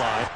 line.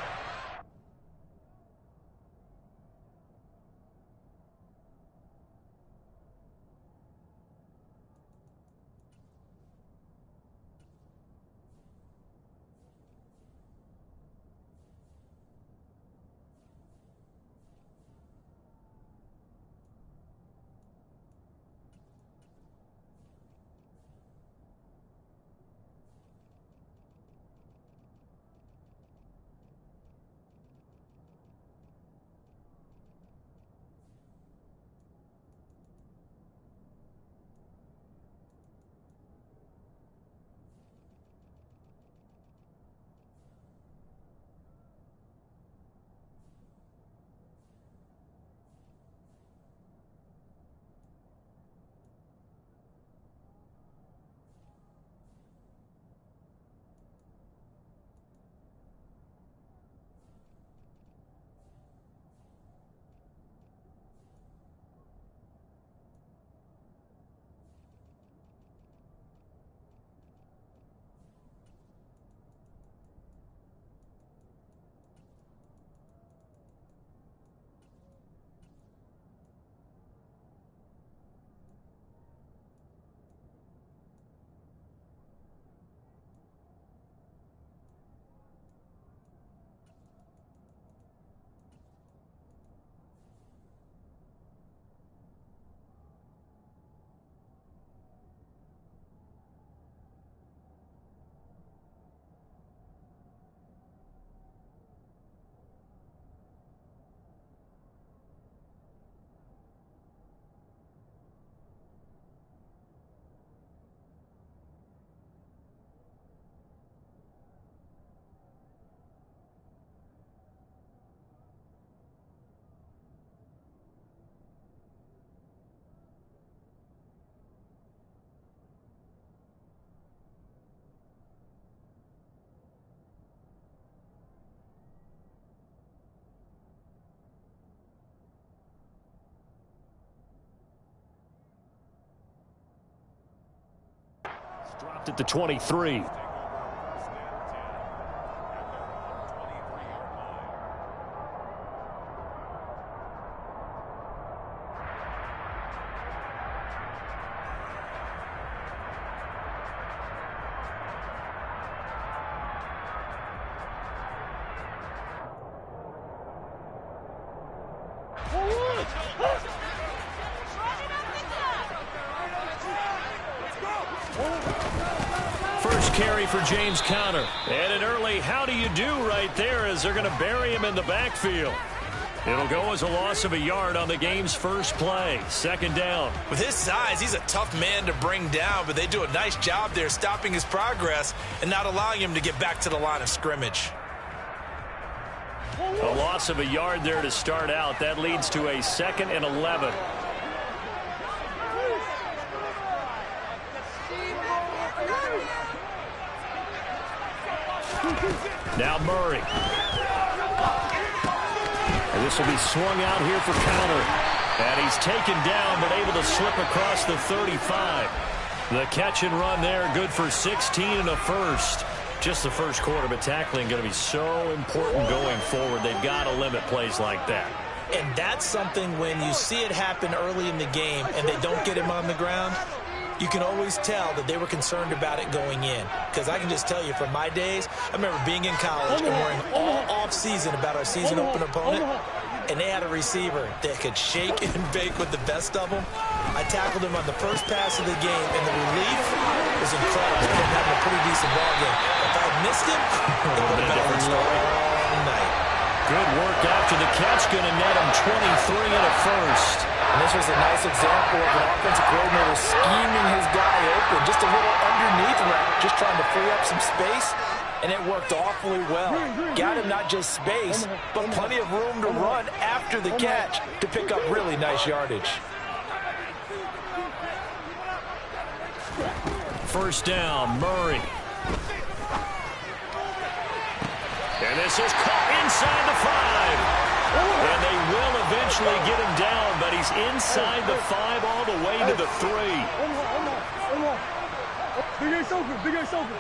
Dropped at the 23. First carry for James Conner. And an early how do you do right there as they're going to bury him in the backfield. It'll go as a loss of a yard on the game's first play. Second down. With his size, he's a tough man to bring down, but they do a nice job there stopping his progress and not allowing him to get back to the line of scrimmage. A loss of a yard there to start out. That leads to a 2nd and 11. Now Murray. And this will be swung out here for Conner. And he's taken down but able to slip across the 35. The catch and run there, good for 16 and a first. Just the first quarter, but tackling going to be so important going forward. They've got to limit plays like that. And that's something when you see it happen early in the game and they don't get him on the ground, you can always tell that they were concerned about it going in. Because I can just tell you from my days, I remember being in college and worrying all off-season about our season open opponent, and they had a receiver that could shake and bake with the best of them. I tackled him on the first pass of the game, and the relief was incredible from having a pretty decent ball game. If I had missed him, it would have been a different story all night. Good work after the catch, going to net him 23 and a first. And this was a nice example of an offensive coordinator scheming his guy open, just a little underneath route, just trying to free up some space, and it worked awfully well. Got him not just space, but plenty of room to run after the catch to pick up really nice yardage. First down, Murray. And this is caught inside the 5. And they will eventually get him down, but he's inside the 5 all the way to the 3. Big Ace open, Big Ace open.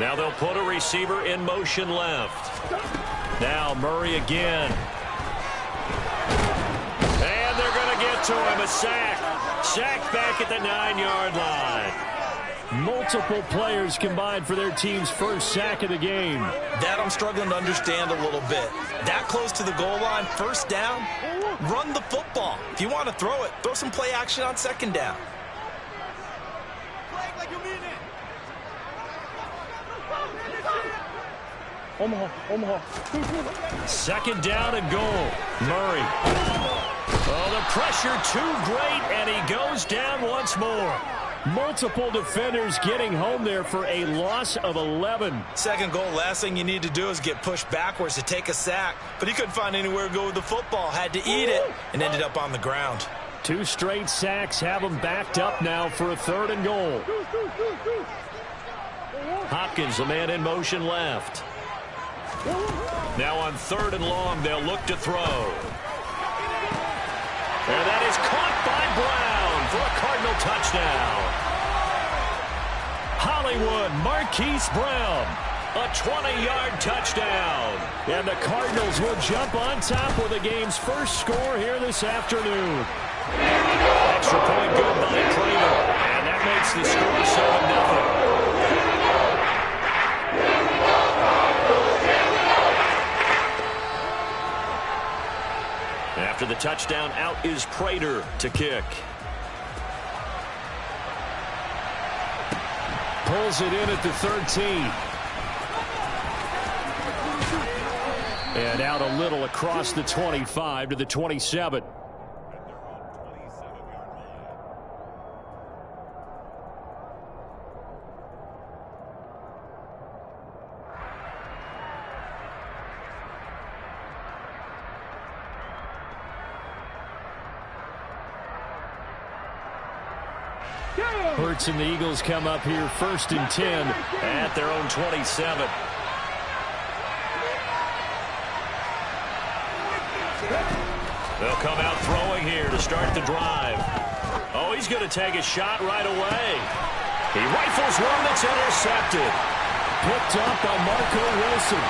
Now they'll put a receiver in motion left. Now Murray again. And they're going to get to him. A sack. Sack back at the 9-yard line. Multiple players combined for their team's first sack of the game. That I'm struggling to understand a little bit. That close to the goal line, first down, run the football. If you want to throw it, throw some play action on second down. Omaha. Second down and goal. Murray. Oh, the pressure too great, and he goes down once more. Multiple defenders getting home there for a loss of 11. Second goal, last thing you need to do is get pushed backwards to take a sack. But he couldn't find anywhere to go with the football. Had to eat it and ended up on the ground. 2 straight sacks have him backed up now for a 3rd and goal. Hopkins, the man in motion left. Now on 3rd and long, they'll look to throw. And that is caught by Brown for a Cardinal touchdown. Hollywood Marquise Brown, a 20-yard touchdown. And the Cardinals will jump on top with the game's first score here this afternoon. Extra point good by Prater. And that makes the score 7-0. After the touchdown, out is Prater to kick. Pulls it in at the 13. And out a little across the 25 to the 27. Hurts and the Eagles come up here 1st and 10 at their own 27. They'll come out throwing here to start the drive. Oh, he's going to take a shot right away. He rifles one that's intercepted. Picked up by Marco Wilson.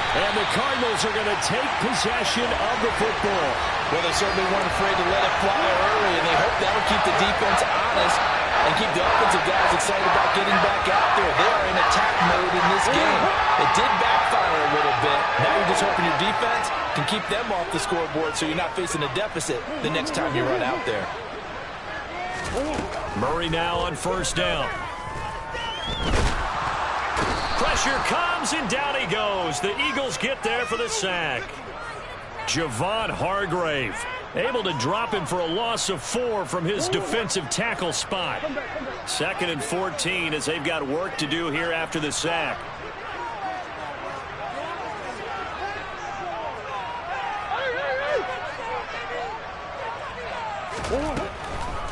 And the Cardinals are going to take possession of the football. Well, they certainly weren't afraid to let it fly early, and they hope that'll keep the defense honest and keep the offensive guys excited about getting back out there. They are in attack mode in this game. It did backfire a little bit. Now you're just hoping your defense can keep them off the scoreboard so you're not facing a deficit the next time you run out there. Murray now on 1st down. Pressure comes, and down he goes. The Eagles get there for the sack. Javon Hargrave able to drop him for a loss of 4 from his defensive tackle spot. 2nd and 14 as they've got work to do here after the sack.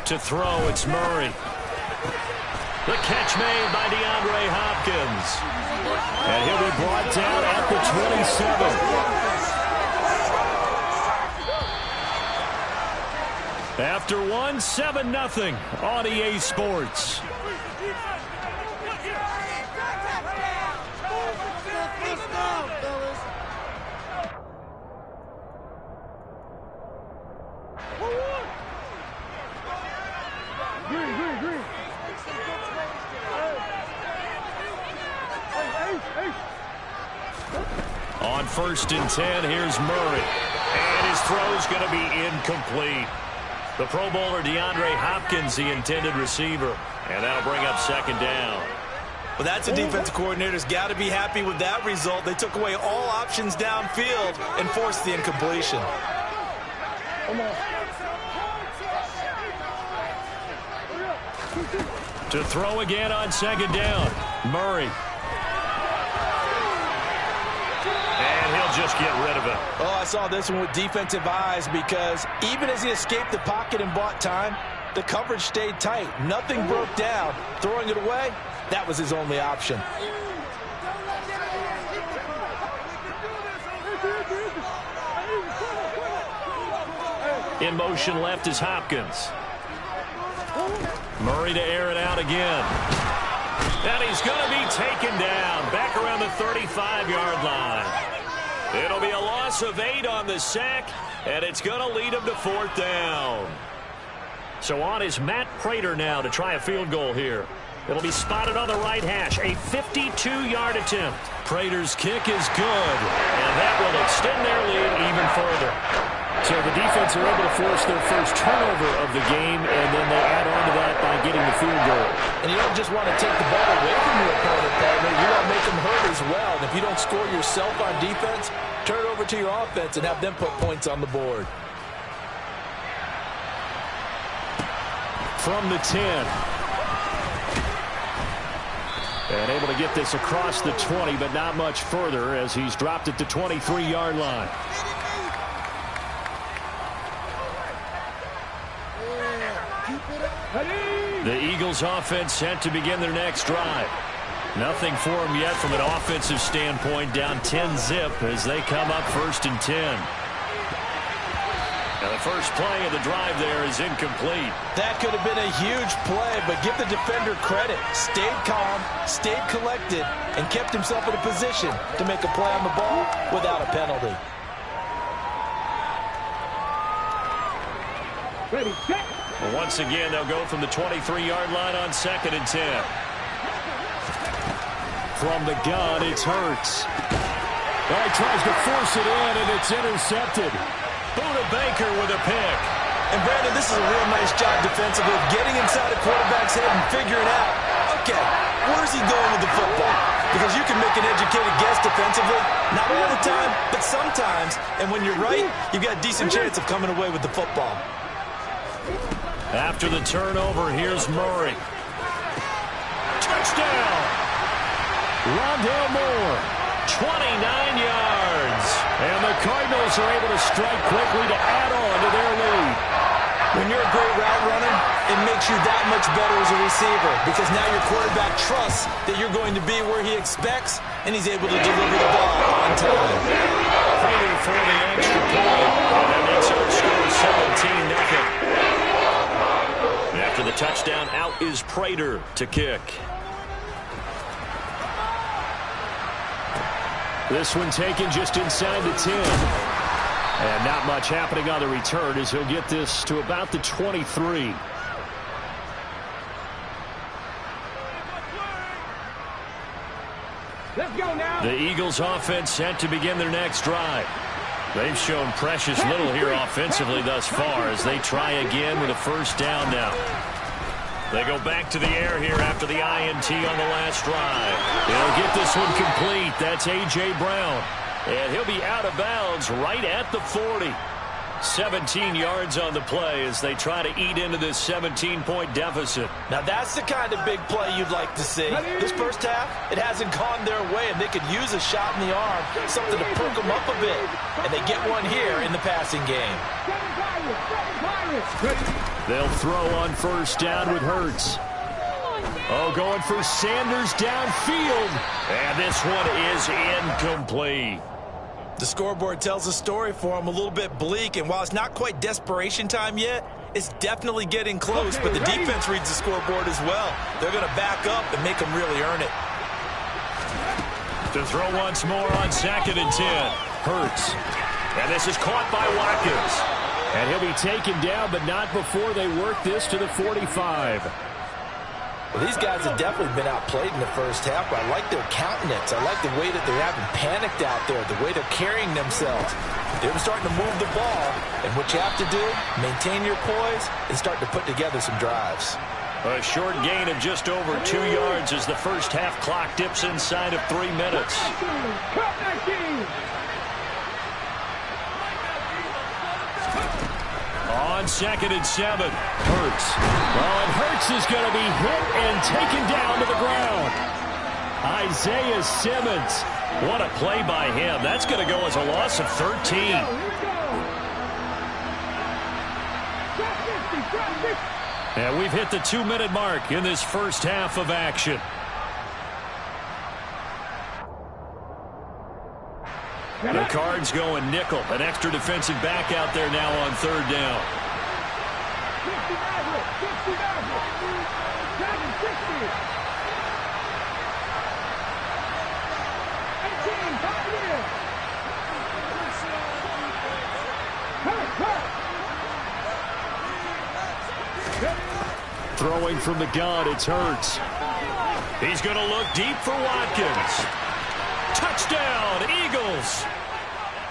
To throw, it's Murray. The catch made by DeAndre Hopkins. And he'll be brought down at the 27. After one, 7-0 on EA Sports. On 1st and 10, here's Murray. And his throw's going to be incomplete. The Pro Bowler DeAndre Hopkins, the intended receiver. And that'll bring up 2nd down. Well, that's a defensive coordinator's got to be happy with that result. They took away all options downfield and forced the incompletion. To throw again on 2nd down, Murray. And he'll just get rid of it. Oh, I saw this one with defensive eyes because even as he escaped the pocket and bought time, the coverage stayed tight. Nothing broke down. Throwing it away, that was his only option. In motion left is Hopkins. Murray to air it out again. And he's going to be taken down back around the 35-yard line. It'll be a loss of 8 on the sack, and it's going to lead him to 4th down. So on is Matt Prater now to try a field goal here. It'll be spotted on the right hash, a 52-yard attempt. Prater's kick is good, and that will extend their lead even further. So the defense are able to force their first turnover of the game, and then they add on to that by getting the field goal. And you don't just want to take the ball away from your opponent, partner. You want to make them hurt as well. And if you don't score yourself on defense, turn it over to your offense and have them put points on the board. From the 10. And able to get this across the 20, but not much further as he's dropped at the 23-yard line. The Eagles offense set to begin their next drive. Nothing for them yet from an offensive standpoint, down 10-zip as they come up 1st and 10. Now the first play of the drive there is incomplete. That could have been a huge play, but give the defender credit. Stayed calm, stayed collected, and kept himself in a position to make a play on the ball without a penalty. Ready, set. Well, once again, they'll go from the 23-yard line on 2nd and 10. From the gun, it's Hurts. Well, he tries to force it in, and it's intercepted. Buda Baker with a pick. And, Brandon, this is a real nice job defensively of getting inside a quarterback's head and figuring out, okay, where's he going with the football? Because you can make an educated guess defensively, not all the time, but sometimes. And when you're right, you've got a decent chance of coming away with the football. After the turnover, here's Murray. Touchdown! Rondale Moore. 29 yards. And the Cardinals are able to strike quickly to add on to their lead. When you're a great route runner, it makes you that much better as a receiver because now your quarterback trusts that you're going to be where he expects, and he's able to deliver the ball on time. Prater for the extra point, and that makes our score 17-0. After the touchdown, out is Prater to kick. This one taken just inside the 10. And not much happening on the return as he'll get this to about the 23. Let's go now. The Eagles offense set to begin their next drive. They've shown precious little here offensively thus far as they try again with a 1st down now. They go back to the air here after the INT on the last drive. He'll get this one complete. That's A.J. Brown. And he'll be out of bounds right at the 40. 17 yards on the play as they try to eat into this 17-point deficit. Now that's the kind of big play you'd like to see. This first half, it hasn't gone their way, and they could use a shot in the arm, something to perk them up a bit. And they get one here in the passing game. They'll throw on 1st down with Hurts. Oh, going for Sanders downfield. And this one is incomplete. The scoreboard tells a story for him, a little bit bleak, and while it's not quite desperation time yet, it's definitely getting close, but the defense reads the scoreboard as well. They're going to back up and make them really earn it. To throw once more on 2nd and 10. Hurts. And this is caught by Watkins. And he'll be taken down, but not before they work this to the 45. Well, these guys have definitely been outplayed in the first half, but I like their countenance. I like the way that they haven't panicked out there, the way they're carrying themselves. They're starting to move the ball, and what you have to do, maintain your poise and start to put together some drives. A short gain of just over 2 yards as the first half clock dips inside of 3 minutes. On 2nd and 7. Hurts. Well, and Hurts is going to be hit and taken down to the ground. Isaiah Simmons. What a play by him. That's going to go as a loss of 13. And we've hit the 2-minute mark in this first half of action. The Cards going nickel. An extra defensive back out there now on 3rd down. Throwing from the gun, it's Hurts. He's going to look deep for Watkins. Touchdown, Eagles.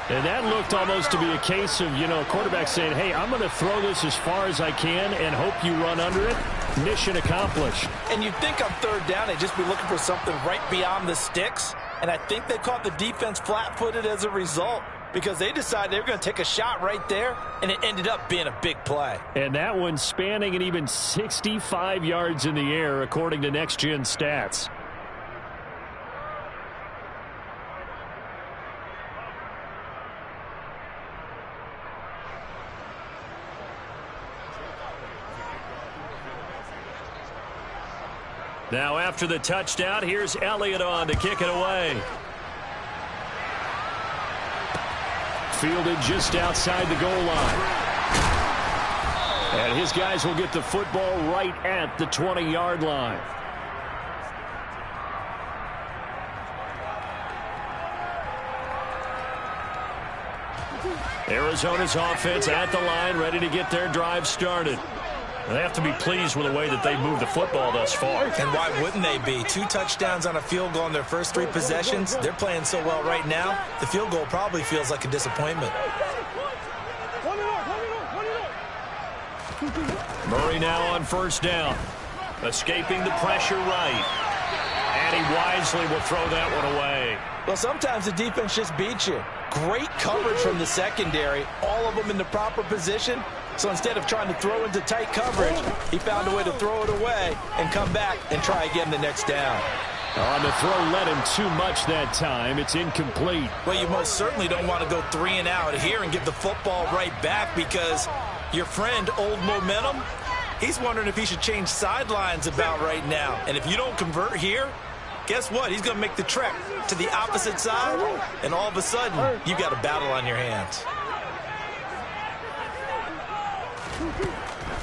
And that looked almost to be a case of, a quarterback saying, hey, I'm going to throw this as far as I can and hope you run under it. Mission accomplished. And you'd think on third down they'd just be looking for something right beyond the sticks. And I think they caught the defense flat-footed as a result because they decided they were going to take a shot right there, and it ended up being a big play. And that one spanning an even 65 yards in the air, according to Next Gen Stats. Now after the touchdown, here's Elliott on to kick it away. Fielded just outside the goal line. And his guys will get the football right at the 20-yard line. Arizona's offense at the line, ready to get their drive started. They have to be pleased with the way that they moved the football thus far. And why wouldn't they be? 2 touchdowns on a field goal in their first 3 possessions. They're playing so well right now, the field goal probably feels like a disappointment. Murray now on first down. Escaping the pressure right. And he wisely will throw that one away. Well, sometimes the defense just beats you. Great coverage from the secondary, all of them in the proper position. So instead of trying to throw into tight coverage, he found a way to throw it away and come back and try again the next down. On the throw led him too much that time. It's incomplete. Well, you most certainly don't want to go 3 and out here and give the football right back because your friend, Old Momentum, he's wondering if he should change sidelines about right now. And if you don't convert here, guess what? He's going to make the trek to the opposite side, and all of a sudden, you've got a battle on your hands.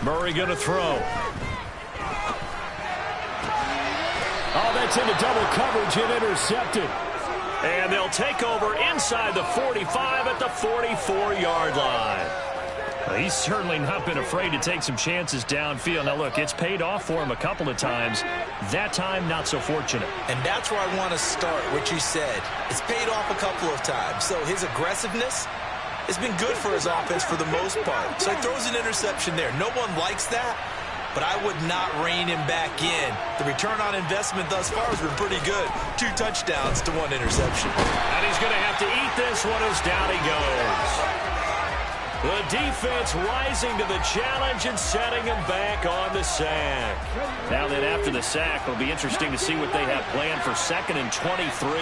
Murray going to throw. Oh, that's into double coverage and intercepted. And they'll take over inside the 45 at the 44-yard line. Well, he's certainly not been afraid to take some chances downfield. Now, look, it's paid off for him a couple of times. That time, not so fortunate. And that's where I want to start, what you said. It's paid off a couple of times. So his aggressiveness has been good for his offense for the most part. So he throws an interception there. No one likes that, but I would not rein him back in. The return on investment thus far has been pretty good. 2 touchdowns to 1 interception. And he's going to have to eat this one as down he goes. The defense rising to the challenge and setting him back on the sack. Now then, after the sack, it'll be interesting to see what they have planned for 2nd and 23.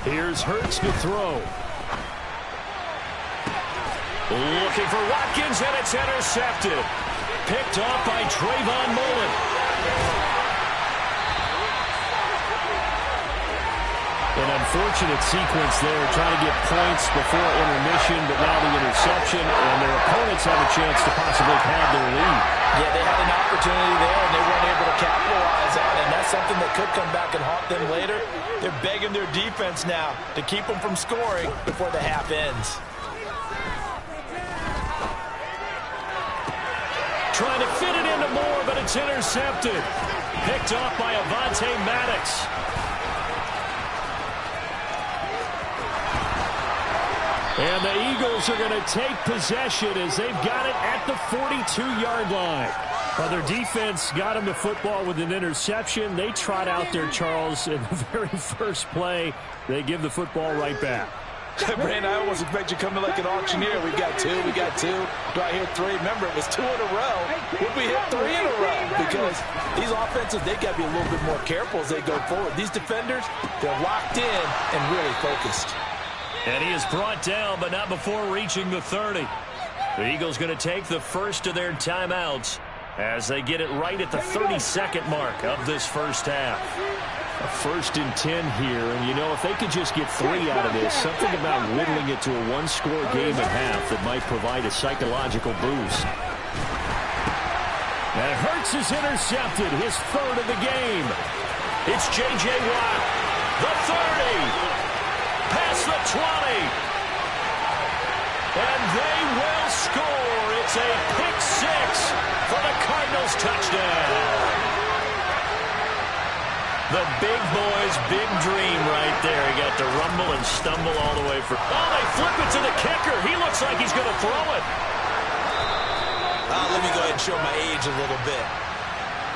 Here's Hurts to throw. Looking for Watkins, and it's intercepted. Picked off by Trayvon Mullen. An unfortunate sequence there, trying to get points before intermission, but now the interception, and their opponents have a chance to possibly pad their lead. Yeah, they had an opportunity there, and they weren't able to capitalize on it, and that's something that could come back and haunt them later. They're begging their defense now to keep them from scoring before the half ends. Trying to fit it into Moore, but it's intercepted. Picked off by Avonte Maddox. And the Eagles are going to take possession as they've got it at the 42-yard line. Well, their defense got them the football with an interception. They trot out there, Charles, in the very first play. They give the football right back. Brandon, I almost expect you coming like an auctioneer. We got 2, we got 2. Do I hear 3? Remember, it was 2 in a row. Would we hit 3 in a row? Because these offenses, they got to be a little bit more careful as they go forward. These defenders, they're locked in and really focused. And he is brought down, but not before reaching the 30. The Eagles going to take the first of their timeouts as they get it right at the 32nd mark of this first half. A 1st and 10 here, and if they could just get 3 out of this, something about whittling it to a 1-score game at half that might provide a psychological boost. And Hurts is intercepted, his 3rd of the game. It's J.J. Watt, the 30. Past the 20. And they will score. It's a pick six for the Cardinals touchdown. The big boy's big dream right there. He got to rumble and stumble all the way for. Oh, they flip it to the kicker. He looks like he's going to throw it. Let me go ahead and show my age a little bit.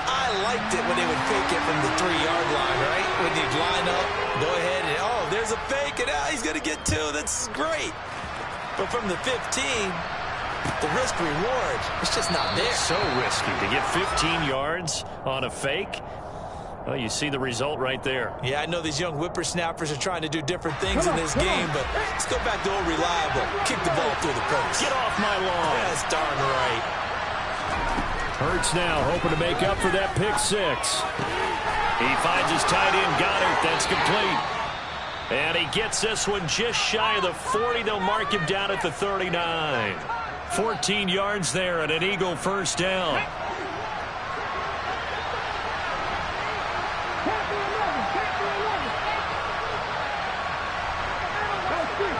I liked it when they would fake it from the 3-yard line, right? When they'd line up, go ahead and, oh, there's a fake, and he's going to get 2. That's great. But from the 15, the risk-reward, it's just not there. So risky to get 15 yards on a fake. Well, you see the result right there. Yeah, I know these young whippersnappers are trying to do different things in this game, but let's go back to old reliable. Kick the ball through the post. Get off my lawn. That's darn right. Hurts now, hoping to make up for that pick six. He finds his tight end, Goddard. That's complete. And he gets this one just shy of the 40. They'll mark him down at the 39. 14 yards there and an Eagle first down.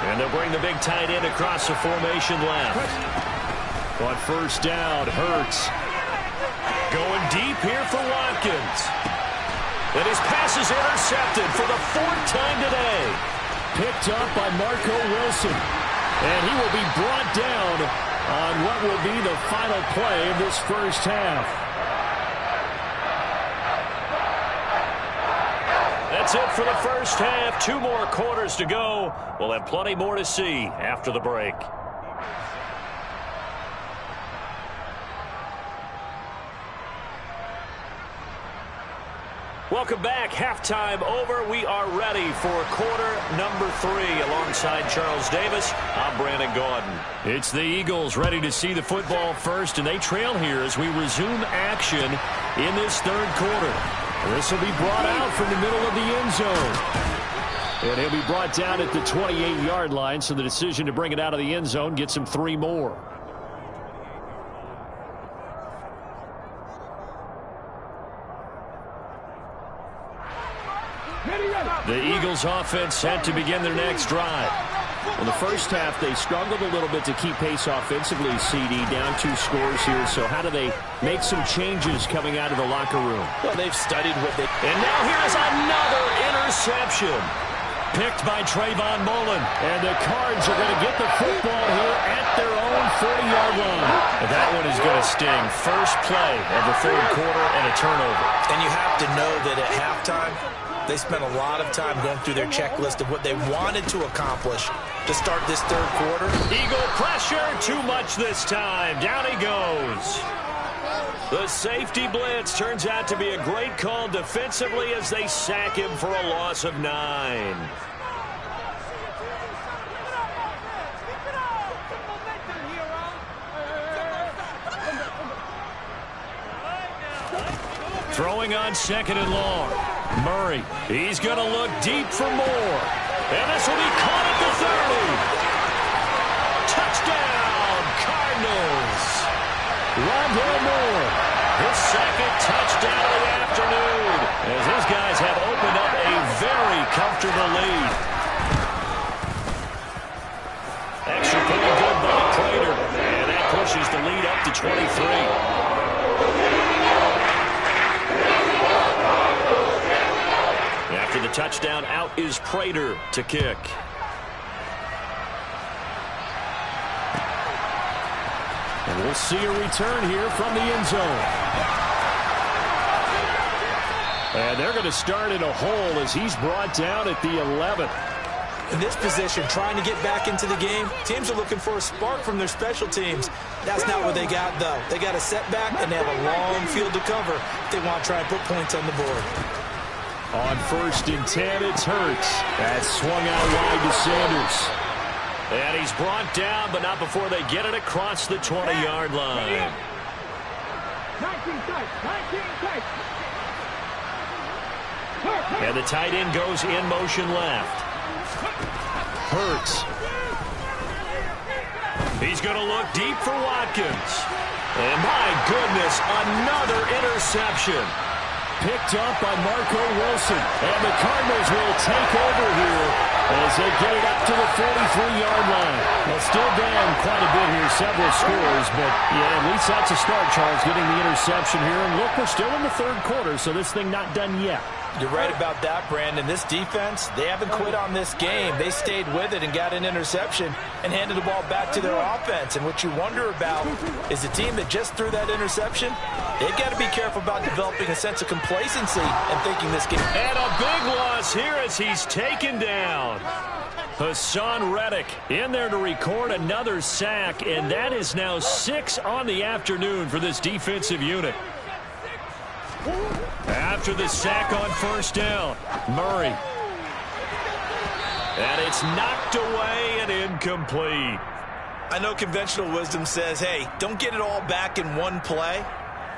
And they'll bring the big tight end across the formation left. On first down, Hurts. Going deep here for Watkins. And his pass is intercepted for the 4th time today. Picked up by Marco Wilson. And he will be brought down on what will be the final play of this first half. That's it for the first half. 2 more quarters to go. We'll have plenty more to see after the break. Welcome back. Halftime over. We are ready for quarter number 3. Alongside Charles Davis, I'm Brandon Gaudin. It's the Eagles ready to see the football first, and they trail here as we resume action in this 3rd quarter. This will be brought out from the middle of the end zone. And he'll be brought down at the 28-yard line, so the decision to bring it out of the end zone gets him 3 more. The Eagles offense set to begin their next drive. In the first half, they struggled a little bit to keep pace offensively, CD, down 2 scores here. So how do they make some changes coming out of the locker room? Well, they've studied what they... And now here's another interception. Picked by Trayvon Mullen. And the Cards are going to get the football here at their own 40-yard line. And that one is going to sting. First play of the 3rd quarter and a turnover. And you have to know that at halftime, they spent a lot of time going through their checklist of what they wanted to accomplish to start this 3rd quarter. Eagle pressure, too much this time. Down he goes. The safety blitz turns out to be a great call defensively as they sack him for a loss of 9. Throwing on 2nd and long. Murray, he's going to look deep for more. And this will be caught at the 30. Touchdown, Cardinals. Rondale Moore. His 2nd touchdown of the afternoon. As his guys have opened up a very comfortable lead. Extra point good by Prater. And that pushes the lead up to 23. After the touchdown, out is Prater to kick. And we'll see a return here from the end zone. And they're going to start in a hole as he's brought down at the 11. In this position, trying to get back into the game, teams are looking for a spark from their special teams. That's not what they got, though. They got a setback, and they have a long field to cover if they want to try and put points on the board. On 1st and 10, it's Hurts. That's swung out wide to Sanders. And he's brought down, but not before they get it across the 20-yard line. And the tight end goes in motion left. Hurts. He's going to look deep for Watkins. And my goodness, another interception. picked up by Marco Wilson. And the Cardinals will take over here as they get it up to the 43-yard line. Well, still down quite a bit here, several scores, but yeah, at least that's a start, Charles, getting the interception here. And look, we're still in the third quarter, so this thing not done yet. You're right about that, Brandon. This defense, they haven't quit on this game. They stayed with it and got an interception and handed the ball back to their offense. And what you wonder about is the team that just threw that interception, they've got to be careful about developing a sense of complacency and thinking this game. And a big loss here as he's taken down. Hassan Reddick in there to record another sack, and that is now 6 on the afternoon for this defensive unit. After the sack on first down, Murray. And it's knocked away and incomplete. I know conventional wisdom says, hey, don't get it all back in one play.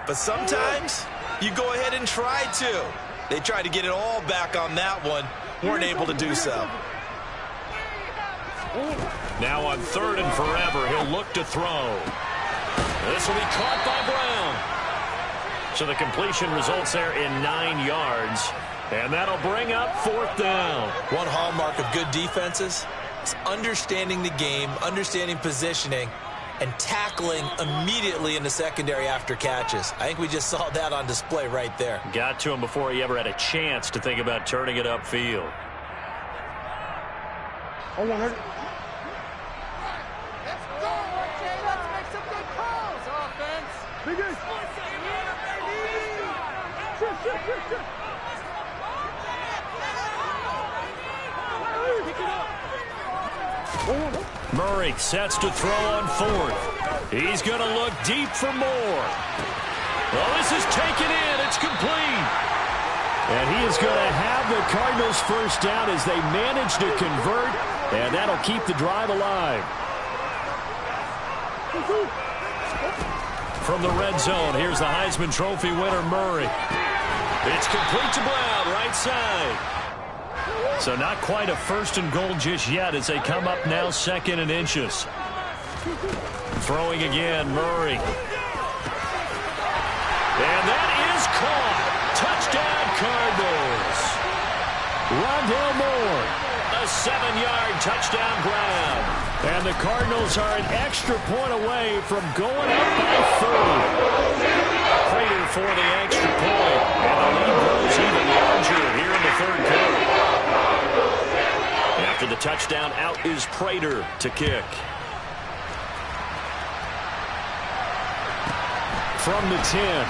But sometimes you go ahead and try to. They tried to get it all back on that one. Weren't able to do so. Now on 3rd and forever, he'll look to throw. This will be caught by Brown. So the completion results there in 9 yards. And that'll bring up 4th down. One hallmark of good defenses is understanding the game, understanding positioning, and tackling immediately in the secondary after catches. I think we just saw that on display right there. Got to him before he ever had a chance to think about turning it upfield. Oh, 100. Murray sets to throw on 4th. He's going to look deep for more. Well, this is taken in. It's complete. And he is going to have the Cardinals first down as they manage to convert, and that'll keep the drive alive. From the red zone, here's the Heisman Trophy winner, Murray. It's complete to Brown, right side. So not quite a 1st and goal just yet as they come up now 2nd and inches. Throwing again, Murray. And that is caught. Touchdown, Cardinals. Rondale Moore. A 7-yard touchdown grab. And the Cardinals are an extra point away from going up by 30. Prater for the extra point. And the lead grows even larger here in the 3rd quarter. After the touchdown, out is Prater to kick. From the 10.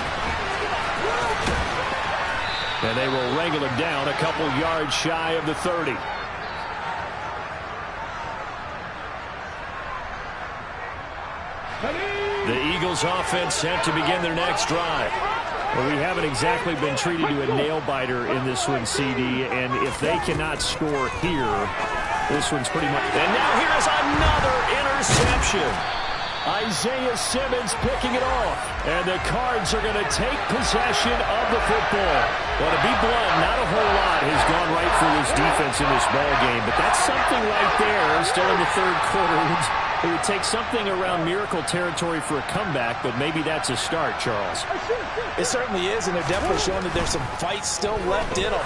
And they will wrangle him down a couple yards shy of the 30. The Eagles offense set to begin their next drive. Well, we haven't exactly been treated to a nail-biter in this one, CD, and if they cannot score here, this one's pretty much... And now here's another interception. Isaiah Simmons picking it off. And the Cards are going to take possession of the football. Well, to be blunt, not a whole lot has gone right for this defense in this ball game, but that's something right there. Still in the 3rd quarter. It would take something around miracle territory for a comeback, but maybe that's a start, Charles. It certainly is, and they're definitely showing that there's some fight still left in them.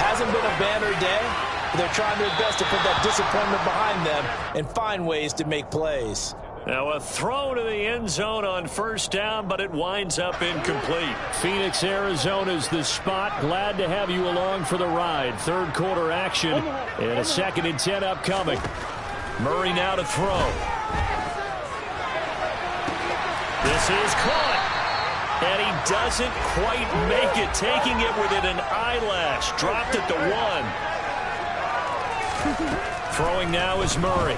Hasn't been a banner day, but they're trying their best to put that disappointment behind them and find ways to make plays. Now a throw to the end zone on 1st down, but it winds up incomplete. Phoenix, Arizona's the spot. Glad to have you along for the ride. 3rd quarter action and a 2nd and 10 upcoming. Murray now to throw. This is caught. And he doesn't quite make it, taking it within an eyelash. Dropped at the 1. Throwing now is Murray.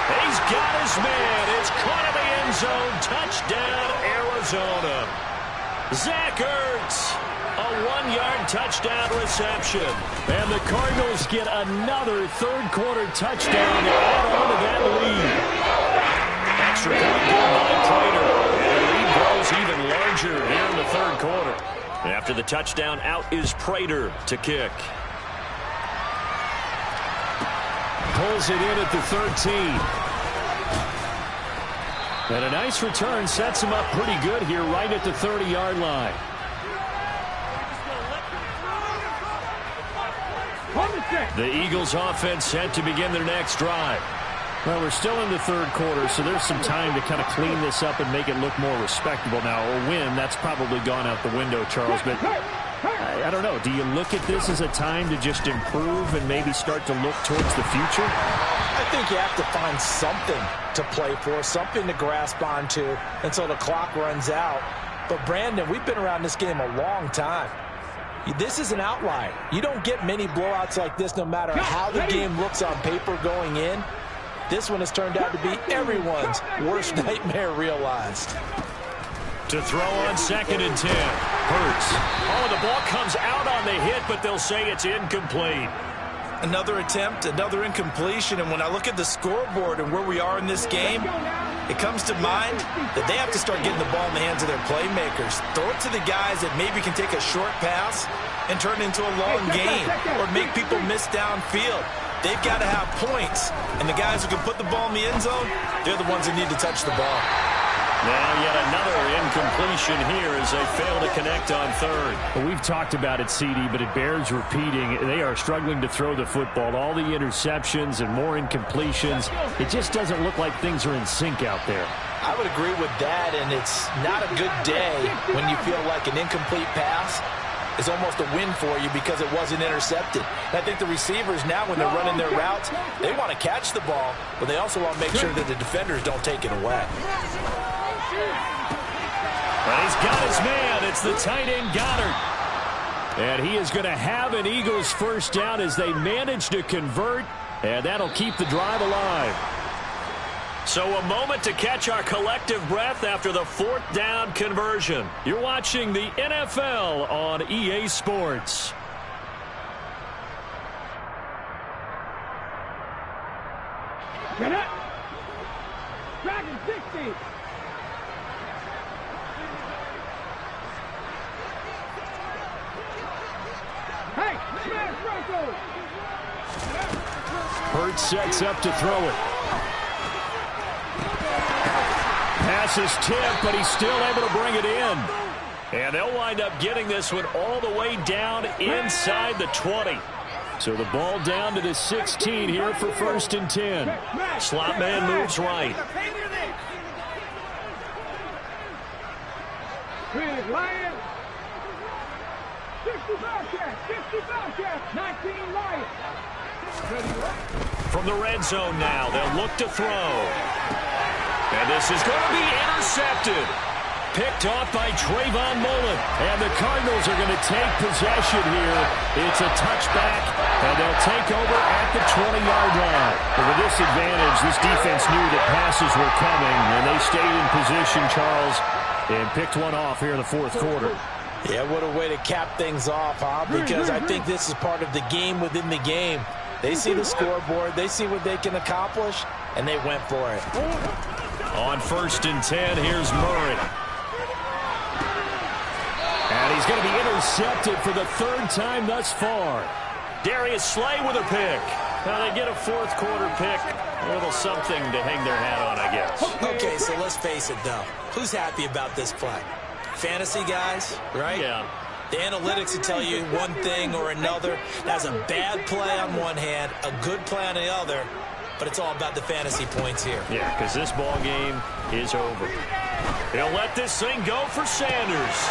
He's got his man. It's caught in the end zone. Touchdown, Arizona. Zach Ertz, a 1-yard touchdown reception. And the Cardinals get another 3rd quarter touchdown to add on to that lead. Extra point good by Prater. And the lead grows even larger here in the 3rd quarter. After the touchdown, out is Prater to kick. Pulls it in at the 13. And a nice return sets him up pretty good here right at the 30-yard line. The Eagles offense set to begin their next drive. Well, we're still in the third quarter, so there's some time to kind of clean this up and make it look more respectable now. A win, that's probably gone out the window, Charles, but I don't know. Do you look at this as a time to just improve and maybe start to look towards the future? I think you have to find something to play for, something to grasp onto until the clock runs out. But, Brandon, we've been around this game a long time. This is an outlier. You don't get many blowouts like this no matter how the game looks on paper going in. This one has turned out to be everyone's worst nightmare realized. To throw on 2nd and 10. Hurts. Oh, the ball comes out on the hit, but they'll say it's incomplete. Another attempt, another incompletion, and when I look at the scoreboard and where we are in this game, it comes to mind that they have to start getting the ball in the hands of their playmakers. Throw it to the guys that maybe can take a short pass and turn it into a long gain or make people miss downfield. They've got to have points, and the guys who can put the ball in the end zone, they're the ones that need to touch the ball. Now yet another incompletion here as they fail to connect on 3rd. Well, we've talked about it, CD, but it bears repeating. They are struggling to throw the football. All the interceptions and more incompletions. It just doesn't look like things are in sync out there. I would agree with that, and it's not a good day when you feel like an incomplete pass is almost a win for you because it wasn't intercepted. And I think the receivers now, when they're running their routes, they want to catch the ball, but they also want to make sure that the defenders don't take it away. And he's got his man. It's the tight end, Goddard. And he is going to have an Eagles first down as they manage to convert, and that'll keep the drive alive. So a moment to catch our collective breath after the 4th down conversion. You're watching the NFL on EA Sports. Get it! Dragon 60! Hey, smash Russell! Hurts sets up to throw it. Pass is tipped, but he's still able to bring it in. And they'll wind up getting this one all the way down inside the 20. So the ball down to the 16 here for 1st and 10. Slot man moves right. Lions. 65 check, 19 Lions. From the red zone now, they'll look to throw. And this is going to be intercepted. Picked off by Trayvon Mullen. And the Cardinals are going to take possession here. It's a touchback, and they'll take over at the 20-yard line. But with this advantage, this defense knew that passes were coming, and they stayed in position, Charles, and picked one off here in the 4th quarter. Yeah, what a way to cap things off, huh? Because I think this is part of the game within the game. They see the scoreboard, they see what they can accomplish, and they went for it. On 1st and 10, here's Murray. And he's going to be intercepted for the 3rd time thus far. Darius Slay with a pick. Now they get a 4th quarter pick. A little something to hang their hat on, I guess. Okay, so let's face it, though. Who's happy about this play? Fantasy guys, right? Yeah. The analytics will tell you one thing or another. That's a bad play on one hand, a good play on the other, but it's all about the fantasy points here. Yeah, because this ball game is over. He'll let this thing go for Sanders.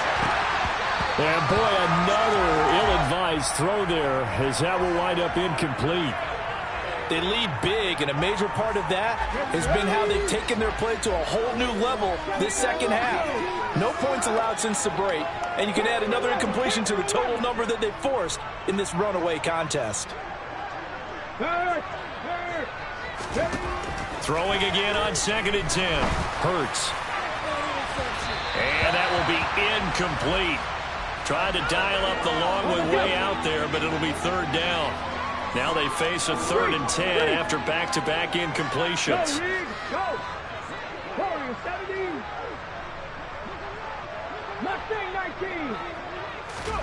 And boy, another ill-advised throw there, as that will wind up incomplete. They lead big, and a major part of that has been how they've taken their play to a whole new level this second half. No points allowed since the break, and you can add another incompletion to the total number that they forced in this runaway contest. Throwing again on 2nd and 10. Hurts. And that will be incomplete. Tried to dial up the long way out there, but it'll be 3rd down. Now they face a 3rd and 10 after back-to-back incompletions.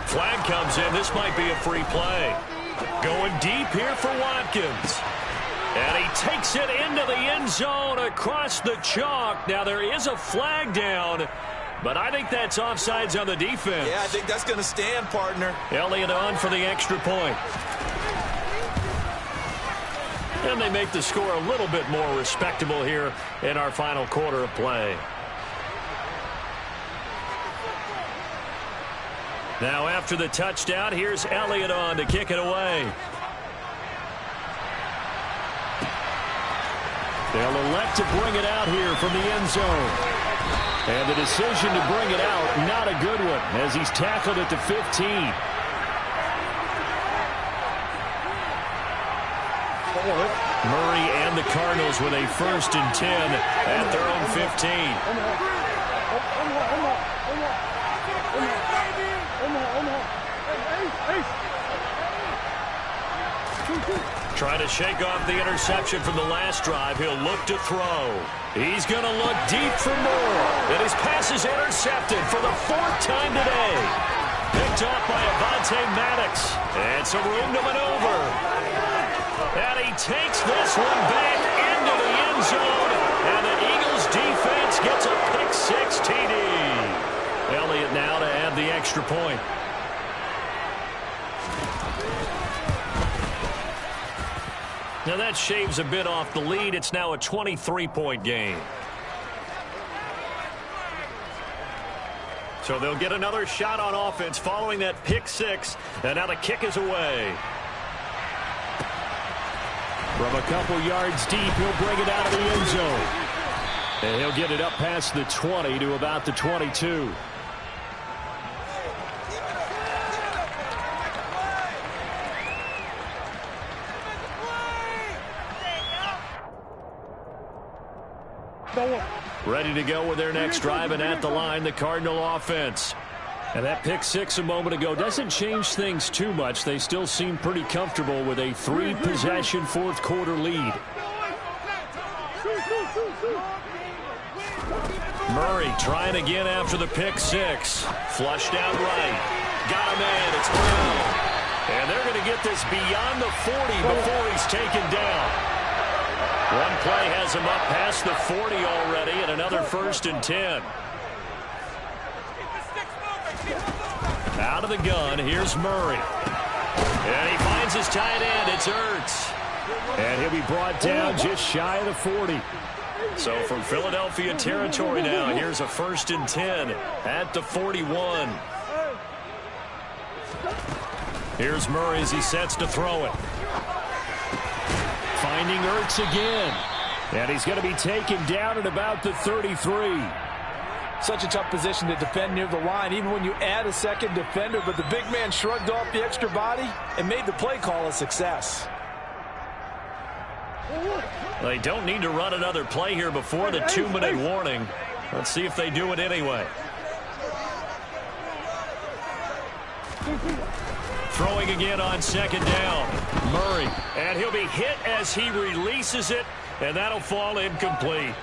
Flag comes in. This might be a free play. Going deep here for Watkins. And he takes it into the end zone across the chalk. Now there is a flag down, but I think that's offsides on the defense. Yeah, I think that's going to stand, partner. Elliott on for the extra point. And they make the score a little bit more respectable here in our final quarter of play. Now after the touchdown, here's Elliott on to kick it away. They'll elect to bring it out here from the end zone. And the decision to bring it out, not a good one, as he's tackled at the 15. Murray and the Cardinals with a 1st and 10 at their own 15. Trying to shake off the interception from the last drive. He'll look to throw. He's going to look deep for more. And his pass is intercepted for the 4th time today. Picked off by Avonte Maddox. And some room to maneuver. And he takes this one back into the end zone. And the Eagles defense gets a pick-6 TD. Elliott now to add the extra point. Now that shaves a bit off the lead. It's now a 23-point game. So they'll get another shot on offense following that pick-6. And now the kick is away. From a couple yards deep, he'll bring it out of the end zone. And he'll get it up past the 20 to about the 22. Ready to go with their next drive, and at the line, the Cardinal offense. And that pick-6 a moment ago doesn't change things too much. They still seem pretty comfortable with a 3-possession 4th quarter lead. Murray trying again after the pick-6. Flushed out right. Got a man. It's Brown. And they're going to get this beyond the 40 before he's taken down. One play has him up past the 40 already, and another 1st and 10. Out of the gun, here's Murray. And he finds his tight end. It's Ertz. And he'll be brought down just shy of the 40. So from Philadelphia territory now, here's a 1st and 10 at the 41. Here's Murray as he sets to throw it. Finding Ertz again. And he's going to be taken down at about the 33. Such a tough position to defend near the line, even when you add a second defender. But the big man shrugged off the extra body and made the play call a success. They don't need to run another play here before the 2-minute warning. Let's see if they do it anyway. Throwing again on 2nd down. Murray. And he'll be hit as he releases it. And that'll fall incomplete.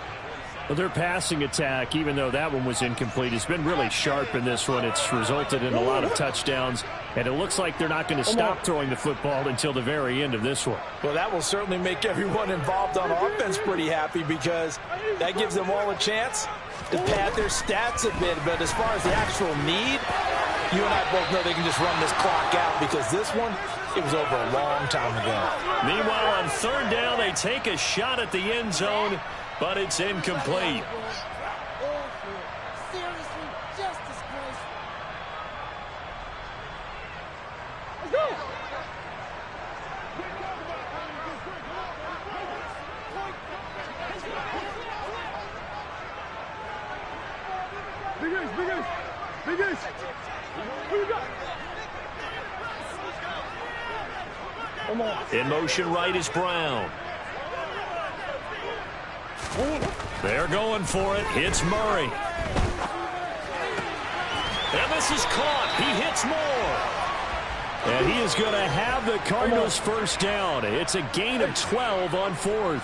Well, their passing attack, even though that one was incomplete, has been really sharp in this one. It's resulted in a lot of touchdowns. And it looks like they're not going to stop throwing the football until the very end of this one. Well, that will certainly make everyone involved on offense pretty happy, because that gives them all a chance to pad their stats a bit. But as far as the actual need, you and I both know they can just run this clock out, because this one, it was over a long time ago. Meanwhile, on 3rd down, they take a shot at the end zone, but it's incomplete. In motion right is Brown. They're going for it. It's Murray. And this is caught. He hits more. And he is going to have the Cardinals' 1st down. It's a gain of 12 on 4th.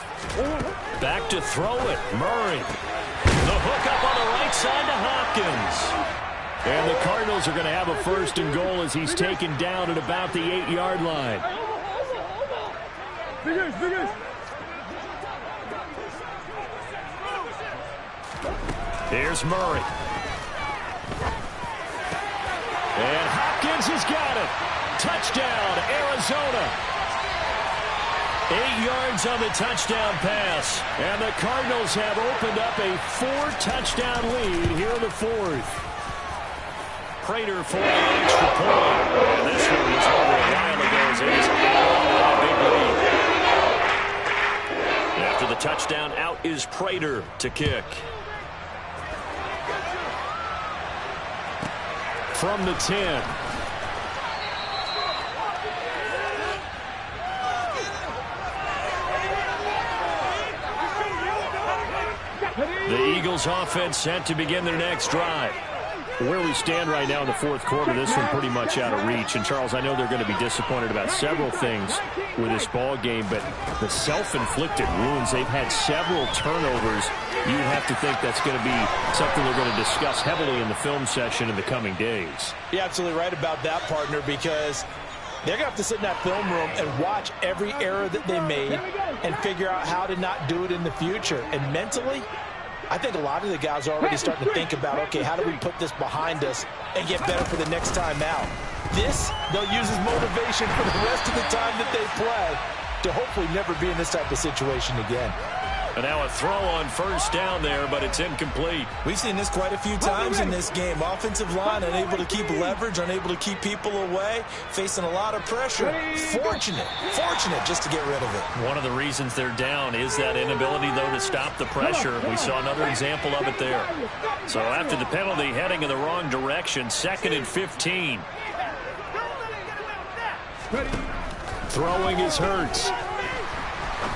Back to throw it. Murray. The hook up on the right side to Hopkins. And the Cardinals are going to have a 1st and goal as he's taken down at about the 8-yard line. Here's Murray. And Hopkins has got it. Touchdown, Arizona. 8 yards on the touchdown pass. And the Cardinals have opened up a 4-touchdown lead here in the fourth. Prater for the extra point. And this one was over a while ago as they just held on to that big lead. After the touchdown, out is Prater to kick. From the 10. The Eagles offense set to begin their next drive. Where we stand right now in the fourth quarter, this one pretty much out of reach. And, Charles, I know they're going to be disappointed about several things with this ball game, but the self-inflicted wounds, they've had several turnovers. You have to think that's going to be something they're going to discuss heavily in the film session in the coming days. You're absolutely right about that, partner, because they're going to have to sit in that film room and watch every error that they made and figure out how to not do it in the future. And mentally, I think a lot of the guys are already starting to think about, okay, how do we put this behind us and get better for the next time out? This, they'll use as motivation for the rest of the time that they play to hopefully never be in this type of situation again. And now a throw on first down there, but it's incomplete. We've seen this quite a few times in this game. Offensive line unable to keep leverage, unable to keep people away, facing a lot of pressure. Fortunate just to get rid of it. One of the reasons they're down is that inability, though, to stop the pressure. We saw another example of it there. So after the penalty, heading in the wrong direction, 2nd and 15. Throwing is Hurts.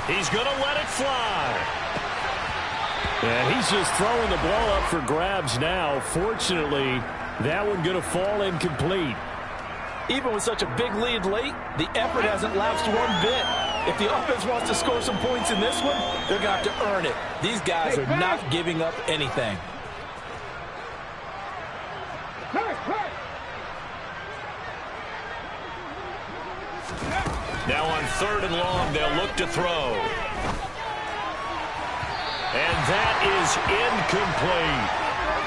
He's going to let it fly. And he's just throwing the ball up for grabs now. Fortunately, that one going to fall incomplete. Even with such a big lead late, the effort hasn't lapsed one bit. If the offense wants to score some points in this one, they're going to have to earn it. These guys are not giving up anything. Now on 3rd and long, they'll look to throw. And that is incomplete.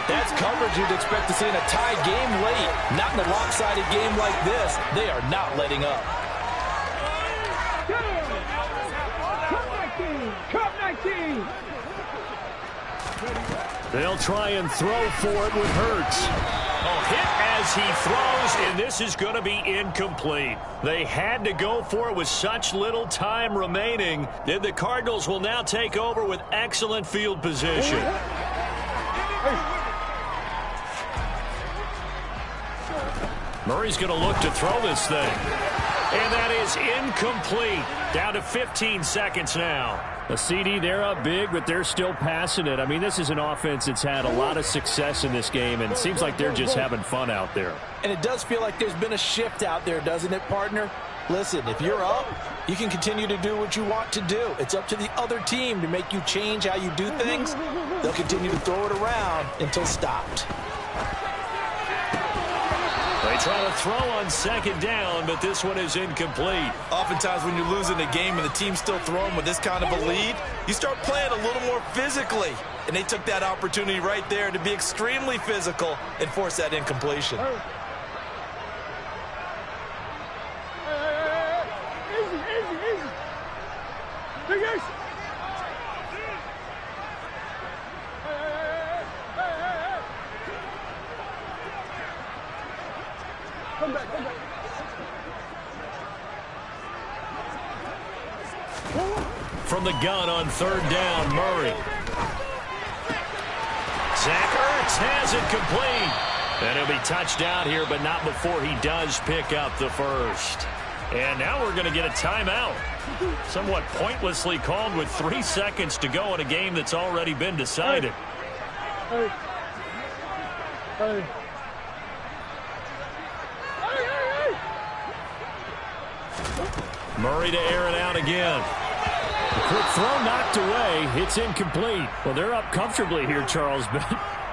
That's coverage you'd expect to see in a tie game late. Not in a lopsided game like this. They are not letting up. Cup 19. They'll try and throw for it with Hurts. Hit as he throws, and this is going to be incomplete. They had to go for it with such little time remaining. And the Cardinals will now take over with excellent field position. Murray's going to look to throw this thing. And that is incomplete. Down to 15 seconds now. A CD, they're up big, but they're still passing it. I mean, this is an offense that's had a lot of success in this game, and it seems like they're just having fun out there. And it does feel like there's been a shift out there, doesn't it, partner? Listen, if you're up, you can continue to do what you want to do. It's up to the other team to make you change how you do things. They'll continue to throw it around until stopped. They try to throw on 2nd down, but this one is incomplete. Oftentimes when you're losing a game and the team's still throwing with this kind of a lead, you start playing a little more physically. And they took that opportunity right there to be extremely physical and force that incompletion. Come back. From the gun on 3rd down, Murray. Zach Ertz has it complete. And he'll be touched out here, but not before he does pick up the first. And now we're going to get a timeout. Somewhat pointlessly called with 3 seconds to go in a game that's already been decided. Hey. Murray to air it out again. The quick throw knocked away. It's incomplete. Well, they're up comfortably here, Charles, but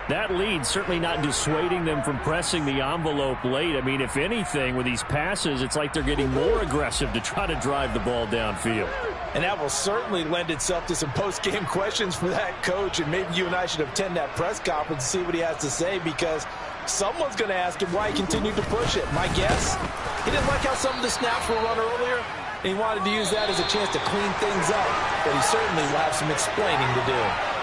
that lead certainly not dissuading them from pressing the envelope late. I mean, if anything, with these passes, it's like they're getting more aggressive to try to drive the ball downfield. And that will certainly lend itself to some post-game questions for that coach, and maybe you and I should attend that press conference and see what he has to say, because someone's going to ask him why he continued to push it. My guess, he didn't like how some of the snaps were run earlier, He wanted to use that as a chance to clean things up, but he certainly will have some explaining to do.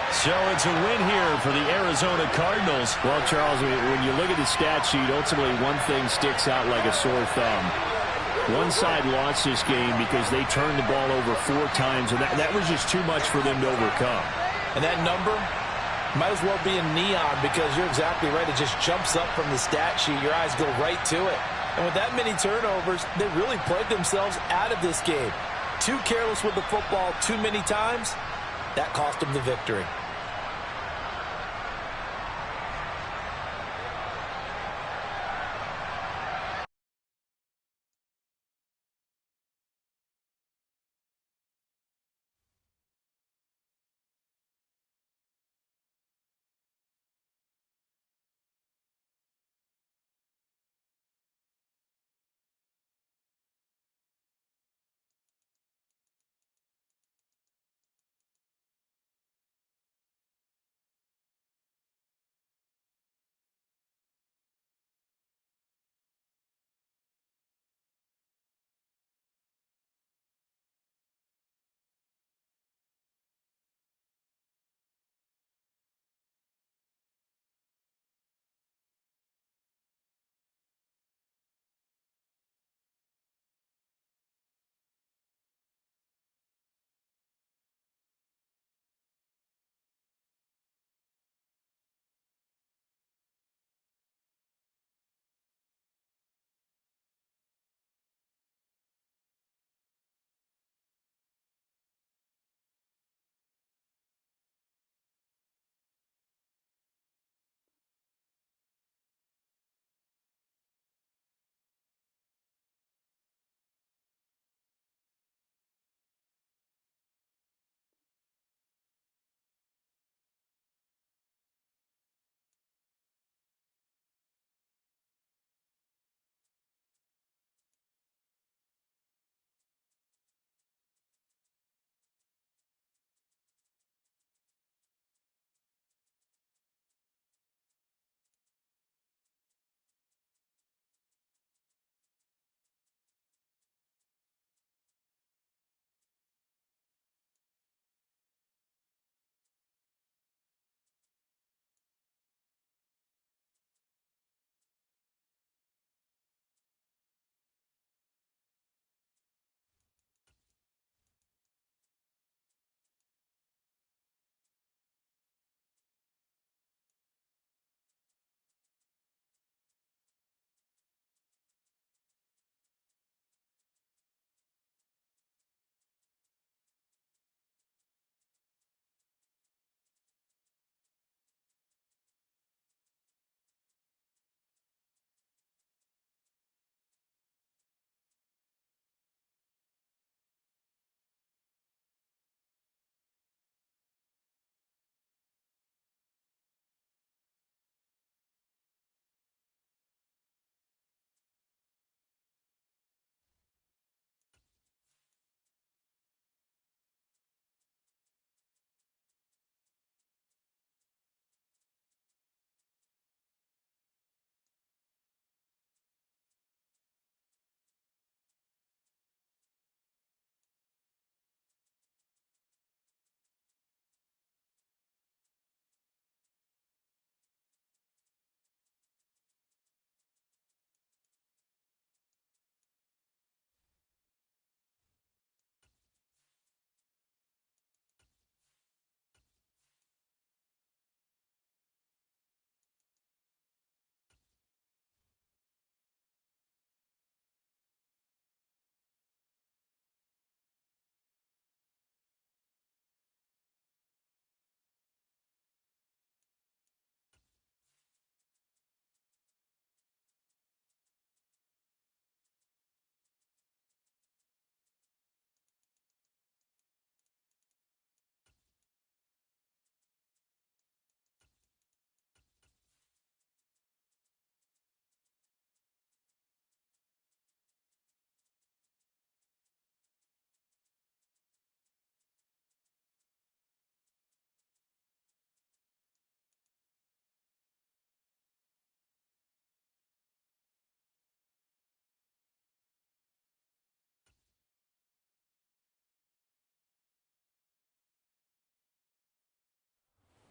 So it's a win here for the Arizona Cardinals. Well, Charles, when you look at the stat sheet, ultimately one thing sticks out like a sore thumb. One side lost this game because they turned the ball over 4 times, and that was just too much for them to overcome. And that number might as well be in neon because you're exactly right. It just jumps up from the stat sheet. Your eyes go right to it. And with that many turnovers, they really played themselves out of this game. Too careless with the football too many times. That cost them the victory.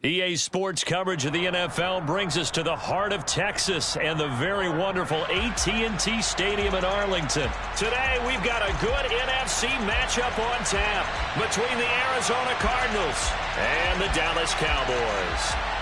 EA Sports coverage of the NFL brings us to the heart of Texas and the very wonderful AT&T Stadium in Arlington. Today, we've got a good NFC matchup on tap between the Arizona Cardinals and the Dallas Cowboys.